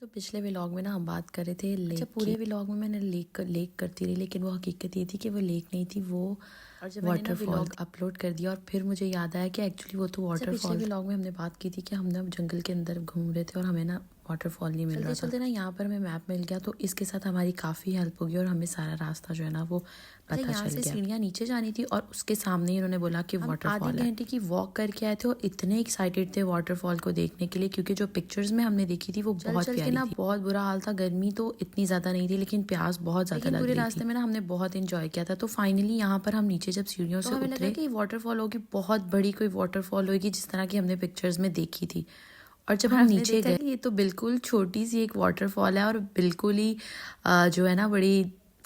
तो पिछले व्लॉग में ना हम बात कर रहे थे लेक पूरे व्लॉग में मैंने लेक करती रही, लेकिन वो हकीकत ये थी कि वो लेक नहीं थी, वो और जब वाटरफॉल अपलोड कर दिया और फिर मुझे याद आया कि एक्चुअली वो तो वाटरफॉल। पिछले व्लॉग में हमने बात की थी कि हम ना जंगल के अंदर घूम रहे थे और हमें ना वाटरफॉल नहीं मिल रहा था। चलते ना यहाँ पर हमें मैप मिल गया, तो इसके साथ हमारी काफ़ी हेल्प होगी और हमें सारा रास्ता जो है ना वो पता चल गया। सीढ़ियाँ नीचे जानी थी और उसके सामने ही उन्होंने बोला कि वाटरफॉल। आधे घंटे की वॉक करके आए थे और इतने एक्साइटेड थे वाटरफॉल को देखने के लिए, क्योंकि जो पिक्चर्स में हमने देखी थी वो बहुत प्यारी थी। बहुत बुरा हाल था, गर्मी तो इतनी ज़्यादा नहीं थी लेकिन प्यास बहुत ज़्यादा लग रही थी। पूरे रास्ते में ना हमने बहुत इंजॉय किया था। तो फाइनली यहाँ पर हम नीचे जब सीढ़ियों से उतरे, लगा कि वाटरफॉल होगी, बहुत बड़ी कोई वाटरफॉल होगी जिस तरह की हमने पिक्चर्स में देखी थी। और जब हम नीचे गए, ये तो बिल्कुल छोटी सी एक वाटरफॉल है और बिल्कुल ही जो है ना बड़ी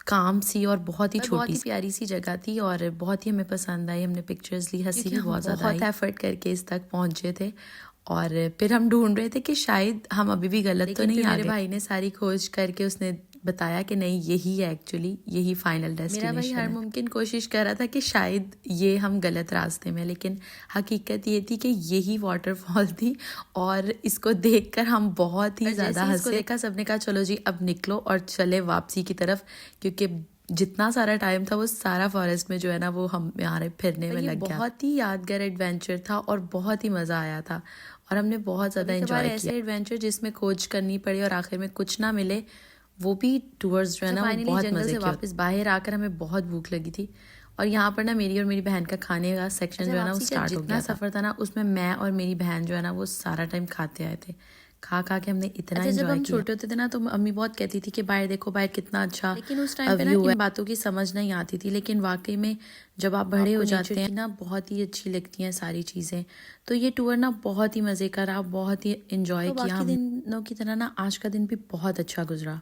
काम सी और बहुत ही छोटी प्यारी सी जगह थी और बहुत ही हमें पसंद आई। हमने पिक्चर्स ली, हंसी भी बहुत ज़्यादा, बहुत एफर्ट करके इस तक पहुंचे थे। और फिर हम ढूंढ रहे थे कि शायद हम अभी भी गलत तो नहीं आ गए। मेरे भाई ने सारी खोज करके उसने बताया कि नहीं, यही है एक्चुअली, यही फाइनल डेस्टिनेशन। मेरा भाई हर मुमकिन कोशिश कर रहा था कि शायद ये हम गलत रास्ते में, लेकिन हकीकत ये थी कि यही वाटरफॉल थी और इसको देखकर हम बहुत ही ज़्यादा हंसे। देखा सबने कहा चलो जी अब निकलो और चले वापसी की तरफ, क्योंकि जितना सारा टाइम था वो सारा फॉरेस्ट में जो है ना वो हम हमारे फिरने में लग गया। बहुत ही यादगार एडवेंचर था और बहुत ही मज़ा आया था और हमने बहुत ज़्यादा एंजॉय किया। ऐसे एडवेंचर जिसमें खोज करनी पड़ी और आखिर में कुछ ना मिले, वो भी टूर्स जो है ना वो बहुत जंगल से वापस बाहर आकर हमें बहुत भूख लगी थी और यहाँ पर ना मेरी और मेरी बहन का खाने का सेक्शन जो है ना वो स्टार्ट हो गया। सफ़र था ना उसमें मैं और मेरी बहन जो है ना वो सारा टाइम खाते आए थे, खा खा के हमने इतना एंजॉय किया। जब हम छोटे होते थे ना तो अम्मी बहुत कहती थी कि बाहर देखो बाहर कितना अच्छा, लेकिन उस टाइम पे ना इन बातों की समझ नहीं आती थी, लेकिन वाकई में जब आप बड़े हो जाते हैं ना बहुत ही अच्छी लगती हैं सारी चीज़ें। तो ये टूर ना बहुत ही मज़े का रहा, बहुत ही एंजॉय किया। बाकी दिनों की तरह ना आज का दिन भी बहुत अच्छा गुजरा।